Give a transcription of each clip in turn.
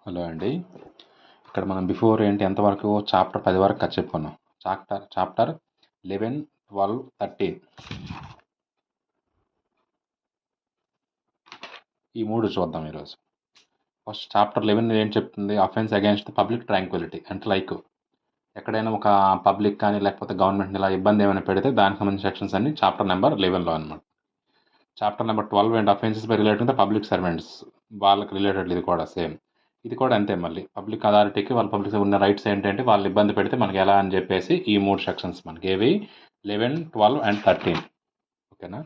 Hello అండి. ఇక్కడ మనం బిఫోర్ ఎంతవరకు చాప్టర్ 10 వరకు చెప్పుకున్నాం. చాప్టర్ 11, 12, 13 ఈ 3 చూద్దాం ఈరోజు. ఫస్ట్ చాప్టర్ 11 ఏం చెప్తుంది? Offence against public Tranquility. అంటే లైక్ ఎక్కడైనా ఒక పబ్లిక్ కానీ లేకపోతే గవర్నమెంట్ ఇలా ఇబ్బంది ఏమైనా పెడితే దానికి సంబంధించిన సెక్షన్స్ అన్ని చాప్టర్ నెంబర్ 11లో అనమాట. Chapter number 12 offences by related the public servants, వాళ్ళకి రిలేటెడ్ ఇది కూడా సేమ్. ఇది కూడా అంతే, మళ్ళీ పబ్లిక్ అథారిటీకి వాళ్ళ పబ్లిక్ ఉన్న రైట్స్ ఏంటంటే వాళ్ళు ఇబ్బంది పెడితే మనకి ఎలా అని చెప్పేసి ఈ 3 సెక్షన్స్ మనకి ఏవి 11, 12 అండ్ 13. ఓకేనా,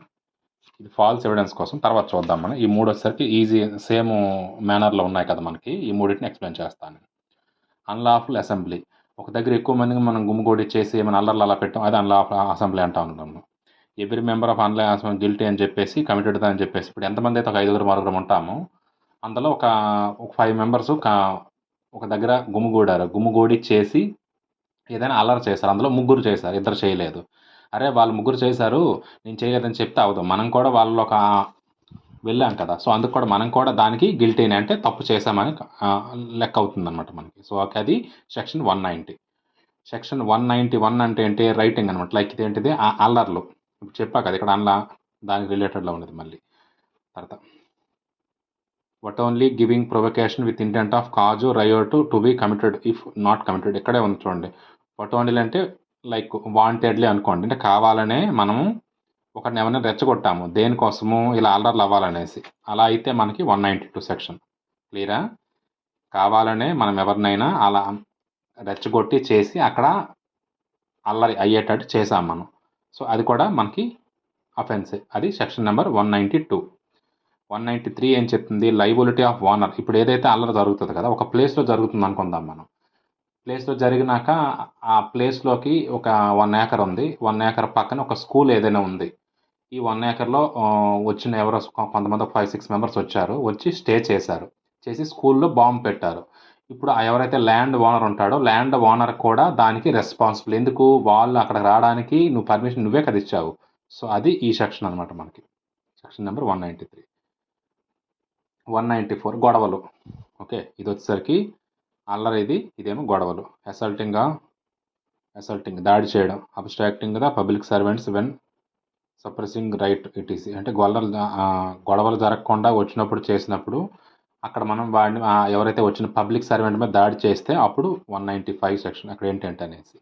ఇది ఫాల్స్ ఎవిడెన్స్ కోసం తర్వాత చూద్దాం. మనం ఈ 3 వచ్చేసరికి ఈజీ సేమ్ మేనర్లో ఉన్నాయి కదా మనకి. ఈ మూడింటిని ఎక్స్ప్లెయిన్ చేస్తాను. అన్లాఫుల్ అసెంబ్లీ, ఒక దగ్గర ఎక్కువ మందికి మనం గుమ్మిగూడి చేసి ఏమైనా అల్లర్లు అలా పెట్టాం, అది అన్లాఫుల్ అసెంబ్లీ అంటా ఉన్నాము. Every member of unlawful guilty అని చెప్పేసి కమిటెడ్ అని చెప్పేసి ఇప్పుడు ఎంతమంది అయితే ఒక 5 మరుగురు ఉంటామో అందులో ఒక 5 మెంబర్స్ ఒక దగ్గర గుమ్మిగూడి చేసి ఏదైనా అల్లరి చేశారు. అందులో 3 చేశారు, 2 చేయలేదు. అరే వాళ్ళు 3 చేశారు, నేను చేయలేదని చెప్తే అవదు. మనం కూడా వాళ్ళలో వెళ్ళాం కదా, సో అందుకు కూడా మనం కూడా దానికి గిల్టీని అంటే తప్పు చేశామని లెక్క అవుతుంది అనమాట మనకి. సో అది సెక్షన్ 190. సెక్షన్ 191 అంటే ఏంటి? రైటింగ్ అనమాట. లైక్ ఇదేంటిది అల్లర్లు. ఇప్పుడు చెప్పా కదా ఇక్కడ దానికి రిలేటెడ్లో ఉన్నది. మళ్ళీ తర్వాత wantonly giving provocation with intent of cause riot to be committed if not committed. ఇక్కడే ఉంది చూడండి. వట్ ఓన్లీ అంటే లైక్ వాంటెడ్లీ అనుకోండి, అంటే కావాలనే మనము ఒకరిని ఎవరైనా రెచ్చగొట్టాము దేనికోసము, ఇలా అల్లర్లు అవ్వాలనేసి. అలా అయితే మనకి 192 సెక్షన్. క్లియరా? కావాలనే మనం ఎవరినైనా అలా రెచ్చగొట్టి చేసి అక్కడ అల్లరి అయ్యేటట్టు చేసాం మనం, సో అది కూడా మనకి అఫెన్సే. అది సెక్షన్ నెంబర్ 192. 193 ఏం చెప్తుంది? Liability of owner. ఇప్పుడు ఏదైతే అల్లరి జరుగుతుంది కదా, ఒక ప్లేస్లో జరుగుతుంది అనుకుందాం మనం. ప్లేస్లో జరిగినాక ఆ ప్లేస్లోకి ఒక 1 ఏకర్ ఉంది. 1 ఏకర్ పక్కన ఒక స్కూల్ ఏదైనా ఉంది. ఈ 1 ఏకర్లో వచ్చిన ఎవరో కొంతమంది 5-6 మెంబర్స్ వచ్చారు, వచ్చి స్టే చేసి స్కూల్లో బాంబు పెట్టారు. ఇప్పుడు ఎవరైతే ల్యాండ్ ఓనర్ ఉంటాడో ల్యాండ్ ఓనర్ కూడా దానికి రెస్పాన్సిబుల్. ఎందుకు? వాళ్ళు అక్కడ రావడానికి నువ్వు పర్మిషన్ నువ్వే కదా ఇచ్చావు. సో అది ఈ సెక్షన్ అనమాట మనకి. Section number 193. 194 గొడవలు. ఓకే, ఇది వచ్చేసరికి అల్లరి, ఇదేమో గొడవలు. అసల్టింగ్ దాడి చేయడం. Obstructing the public servants when suppressing right etc. అంటే గొడవలు జరగకుండా వచ్చినప్పుడు చేసినప్పుడు అక్కడ మనం వాడిని ఎవరైతే వచ్చిన పబ్లిక్ సర్వెంట్ మీద దాడి చేస్తే అప్పుడు 195 సెక్షన్ అక్కడ ఏంటంటే అనేసి.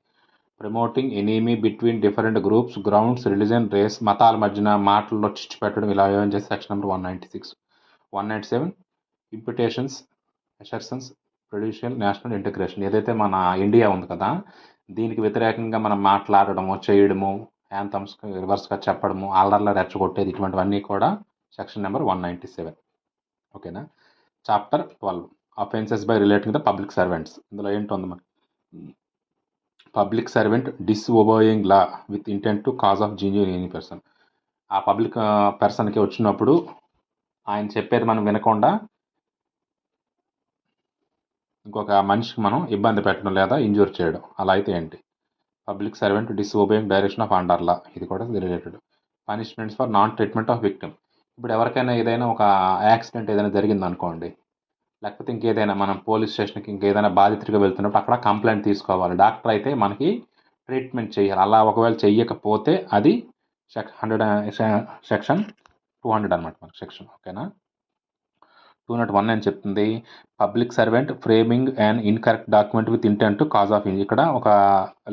Promoting enemy between different groups, grounds, religion, race, మతాల మధ్యన మాటల్లో చిచ్చు పెట్టడం, ఇలా ఏమని చేస్తే section number 196. 197 imputations, assertions, prejudicial national integration. ఏదైతే మన ఇండియా ఉంది కదా, దీనికి వ్యతిరేకంగా మనం మాట్లాడడము, చేయడము, యాంథమ్స్ రివర్స్గా చెప్పడము, అల్లర్లా రెచ్చగొట్టేది, ఇటువంటివన్నీ కూడా సెక్షన్ నెంబర్ 197. ఓకేనా. Chapter 12 offences by relating the public servants. ఇందులో ఏంటుంది మనకి? Public servant disobeying law with intent to cause of danger any person. ఆ పబ్లిక్ పర్సన్కి వచ్చినప్పుడు ఆయన చెప్పేది మనం వినకుండా ఇంకొక మనిషికి మనం ఇబ్బంది పెట్టడం లేదా ఇంజూర్ చేయడం, అలా అయితే ఏంటి? Public servant disobeying direction of under law, ఇది కూడా related. Punishments for non treatment of victim. ఇప్పుడు ఎవరికైనా ఏదైనా ఒక యాక్సిడెంట్ ఏదైనా జరిగింది అనుకోండి, లేకపోతే ఇంకేదైనా మనం పోలీస్ స్టేషన్కి ఇంకేదైనా బాధితుడిగా వెళ్తున్నప్పుడు అక్కడ కంప్లైంట్ తీసుకోవాలి. డాక్టర్ అయితే మనకి ట్రీట్మెంట్ చేయాలి. అలా ఒకవేళ చెయ్యకపోతే అది సెక్షన్ 200 అనమాట మనకి సెక్షన్. ఓకేనా. 201 అని చెప్తుంది. Public servant framing and incorrect document with intent to cause of injury. ఇక్కడ ఒక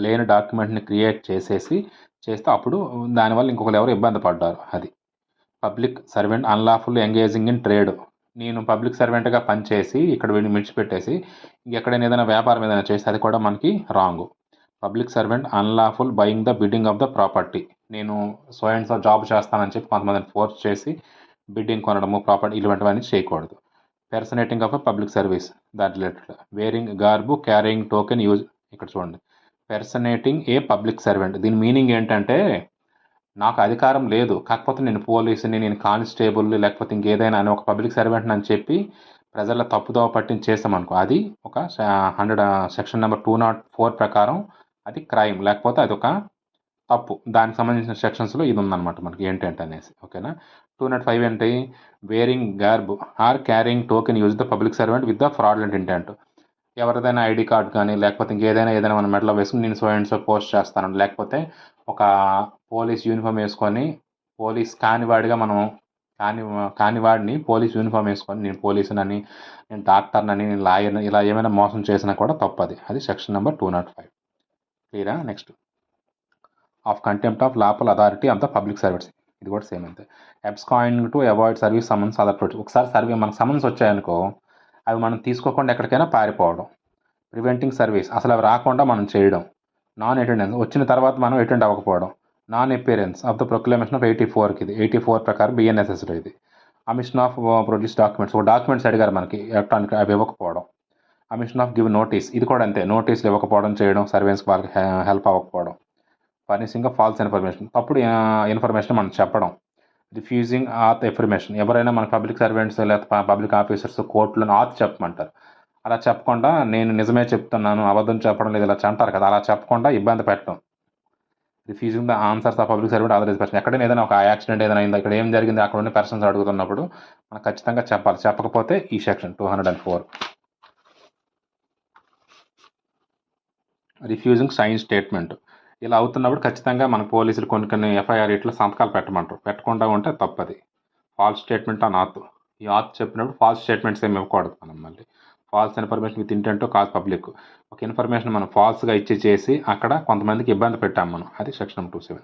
లేని డాక్యుమెంట్ని క్రియేట్ చేస్తే అప్పుడు దానివల్ల ఇంకొకరు ఎవరు ఇబ్బంది పడ్డారు, అది. Public servant unlawful engaging in trade. నేను పబ్లిక్ సర్వెంట్గా పనిచేసి ఇక్కడ వీడిని విడిచిపెట్టేసి ఇంకెక్కడైనా ఏదైనా వ్యాపారం ఏదైనా చేస్తే అది కూడా మనకి wrong. Public servant unlawful buying the bidding of the property. నేను సో అండ్ సో జాబ్ చేస్తానని చెప్పి కొంతమందిని ఫోర్స్ చేసి బిడ్డింగ్ కొనడము, ప్రాపర్టీ, ఇటువంటివన్నీ చేయకూడదు. Personating of a public service, that related. Wearing garb, carrying token use. ఇక్కడ చూడండి, పెర్సనేటింగ్ ఏ పబ్లిక్ సర్వెంట్. దీని మీనింగ్ ఏంటంటే నాకు అధికారం లేదు, కాకపోతే నేను పోలీసుని, నేను కానిస్టేబుల్, లేకపోతే ఇంకేదైనా అని ఒక పబ్లిక్ సర్వెంట్ అని చెప్పి ప్రజల తప్పుదోవ పట్టించి చేస్తామనుకో, అది ఒక సెక్షన్ నెంబర్ 204 ప్రకారం అది క్రైమ్, లేకపోతే అది ఒక తప్పు. దానికి సంబంధించిన సెక్షన్స్‌లో ఇది ఉందన్నమాట మనకి ఏంటంటే అనేసి. ఓకేనా. 205 ఏంటి? Wearing garb or carrying token use the public servant with the fraudulent intent. ఎవరిదైనా ఐడీ కార్డ్ కానీ లేకపోతే ఏదైనా మన మెడలో వేసుకుని నేను సో అండ్ సో పోస్ట్ చేస్తాను, లేకపోతే ఒక పోలీస్ యూనిఫామ్ వేసుకొని పోలీస్ కానివాడిగా మనం కానివాడిని పోలీస్ యూనిఫామ్ వేసుకొని నేను పోలీసునని, నేను డాక్టర్నని, నేను లాయర్ని ఇలా ఏమైనా మోసం చేసినా కూడా తప్పది. అది సెక్షన్ నెంబర్ 205. క్లియరా. Next of contempt of lawful authority of the public service. ఇది కూడా సేమ్ అంతే. Absconding to avoid service summons other protect. ఒకసారి మనకు సమన్స్ వచ్చాయనుకో అవి మనం తీసుకోకుండా ఎక్కడికైనా పారిపోవడం. ప్రివెంటింగ్ సర్వీస్ అసలు అవి రాకుండా మనం చేయడం. నాన్ అటెండెన్స్ వచ్చిన తర్వాత మనం అటెండ్ అవ్వకపోవడం. Non appearance of the proclamation of 84కి ఇది 84 ప్రకారం బిఎన్ఎస్ఎస్లో ఇది. అమిషన్ ఆఫ్ ప్రొడ్యూస్ డాక్యుమెంట్స్, ఒక డాక్యుమెంట్స్ అడిగారు మనకి ఎలక్ట్రానిక్, అవి ఇవ్వకపోవడం. అమిషన్ ఆఫ్ గివ్ నోటీస్, ఇది కూడా అంతే. నోటీసులు ఇవ్వకపోవడం, చేయడం, సర్వెన్స్కి వాళ్ళకి హెల్ప్ అవ్వకపోవడం. ఫర్నిషింగ్ ఫాల్స్ ఇన్ఫర్మేషన్, తప్పుడు ఇన్ఫర్మేషన్ మనం చెప్పడం. రిఫ్యూజింగ్ ఆత్ ఇన్ఫర్మేషన్, ఎవరైనా మన పబ్లిక్ సర్వెంట్స్ లేదా పబ్లిక్ ఆఫీసర్స్ కోర్టులో ఆత్ చెప్పమంటారు, అలా చెప్పకుండా నేను నిజమే చెప్తున్నాను, అబద్ధం చెప్పడం లేదు ఇలా అంటారు కదా, అలా చెప్పకుండా ఇబ్బంది పెట్టడం. Refusing the answers of public servant authorise person, ఎక్కడైనా ఏదైనా ఒక యాక్సిడెంట్ ఏదైనా అయింది, ఇక్కడ ఏం జరిగింది, అక్కడ ఉన్న పర్సన్స్ అడుగుతున్నప్పుడు మనం ఖచ్చితంగా చెప్పాలి. చెప్పకపోతే ఈ సెక్షన్ 204. రిఫ్యూజింగ్ సైన్ స్టేట్మెంట్, ఇలా అవుతున్నప్పుడు ఖచ్చితంగా మన పోలీసులు కొన్ని ఎఫ్ఐఆర్ ఇట్లా సంతకాలు పెట్టమంటారు, పెట్టకుండా ఉంటే తప్పది. ఫాల్స్ స్టేట్మెంట్ ఆన్ ఆత్, ఈ ఆత్ చెప్పినప్పుడు ఫాల్స్ స్టేట్మెంట్స్ ఏమి ఇవ్వకూడదు మనం. మళ్ళీ false information with intent to cause public, ఒక ఇన్ఫర్మేషన్ మనం ఫాల్స్గా చేసి అక్కడ కొంతమందికి ఇబ్బంది పెట్టాం మనం, అది section 27.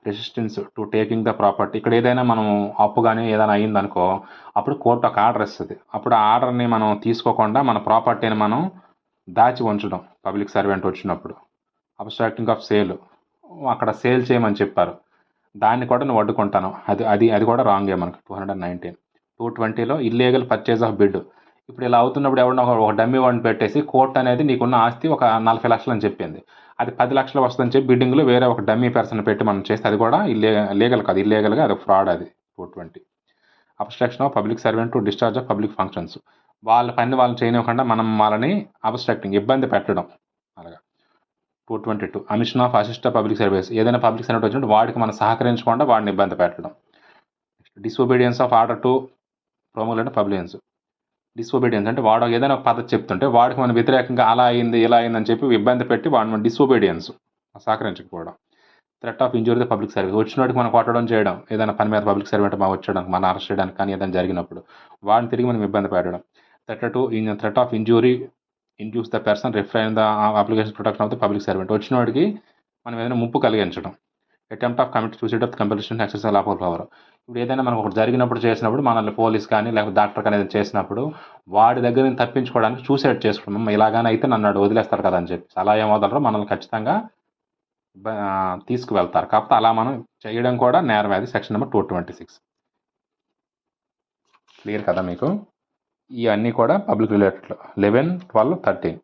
Resistance to taking the property, ఇక్కడ ఏదైనా మనం అప్పు కానీ ఏదైనా అయిందనుకో అప్పుడు కోర్టు ఒక ఆర్డర్ ఇస్తుంది, అప్పుడు ఆ ఆర్డర్ని మనం తీసుకోకుండా మన ప్రాపర్టీని మనం దాచి ఉంచడం పబ్లిక్ సర్వెంట్ వచ్చినప్పుడు. అబ్స్ట్రాక్టింగ్ ఆఫ్ సేల్, అక్కడ సేల్ చేయమని చెప్పారు, దాన్ని కూడా నువ్వు అడ్డుకుంటాను, అది కూడా రాంగే మనకు. 219. 220లో ఇల్లీగల్ పర్చేజ్ ఆఫ్ బిడ్, ఇప్పుడు ఇలా అవుతున్నప్పుడు ఎవరన్నా ఒక డమ్మీ వాడిని పెట్టేసి కోర్టు అనేది నీకున్న ఆస్తి ఒక 40 లక్షలు అని చెప్పింది, అది 10 లక్షలు వస్తుందని చెప్పి బిడ్డింగ్లో వేరే ఒక డమ్మీ పర్సన్ పెట్టి మనం చేస్తే అది కూడా లీగల్ కాదు, ఇల్లీగల్గా అది ఫ్రాడ్. అది 220. Abstraction of public servant to discharge of public functions, వాళ్ళ పని వాళ్ళని చేయనివ్వకుండా మనం వాళ్ళని అబ్స్ట్రక్టింగ్ ఇబ్బంది పెట్టడం అలాగా. 222 omission of assist public service, ఏదైనా పబ్లిక్ సర్వెంట్ వచ్చినప్పుడు వాడికి మనం సహకరించకుండా వాడిని ఇబ్బంది పెట్టడం. Disobedience of order to promote పబ్లియన్స్, డిసొబీడియన్స్ అంటే వాడు ఏదైనా ఒక పద్ధతి చెప్తుంటే వాడికి మనం వ్యతిరేకంగా అలా అయింది ఇలా అయిందని చెప్పి ఇబ్బంది పెట్టి వాడిని మనం డిసొబీడియన్స్, సహకరించకపోవడం. Threat of injury the public service, వచ్చినోడికి మనం కొట్టడం చేయడం, ఏదైనా పని మీద పబ్లిక్ సర్వెంట్ మనం వచ్చేయడానికి మనం అరెస్ట్ చేయడానికి కానీ ఏదైనా జరిగినప్పుడు వాడిని తిరిగి మనం ఇబ్బంది పెట్టడం. Threat of injury induce the person refrain the application protection of the public servant, వచ్చినోడికి మనం ఏదైనా ముప్పు కలిగించడం. Attempt of commit suicide of compulsion exercise of power, ఇప్పుడు ఏదైనా మనకు ఒకటి జరిగినప్పుడు చేసినప్పుడు మనల్ని పోలీస్ కానీ లేకపోతే డాక్టర్ కానీ ఏదైనా చేసినప్పుడు వాడి దగ్గర నుంచి తప్పించుకోవడానికి సూసైడ్ చేసుకోవడం, ఇలాగానే అయితే నన్ను వదిలేస్తారు కదా అని చెప్పి అలా ఏమవుతారో మనల్ని ఖచ్చితంగా తీసుకువెళ్తారు, కాకపోతే అలా మనం చేయడం కూడా నేరం. అది సెక్షన్ నెంబర్ 226. క్లియర్ కదా మీకు. ఇవన్నీ కూడా పబ్లిక్ రిలేటెడ్లో 11, 12, 13.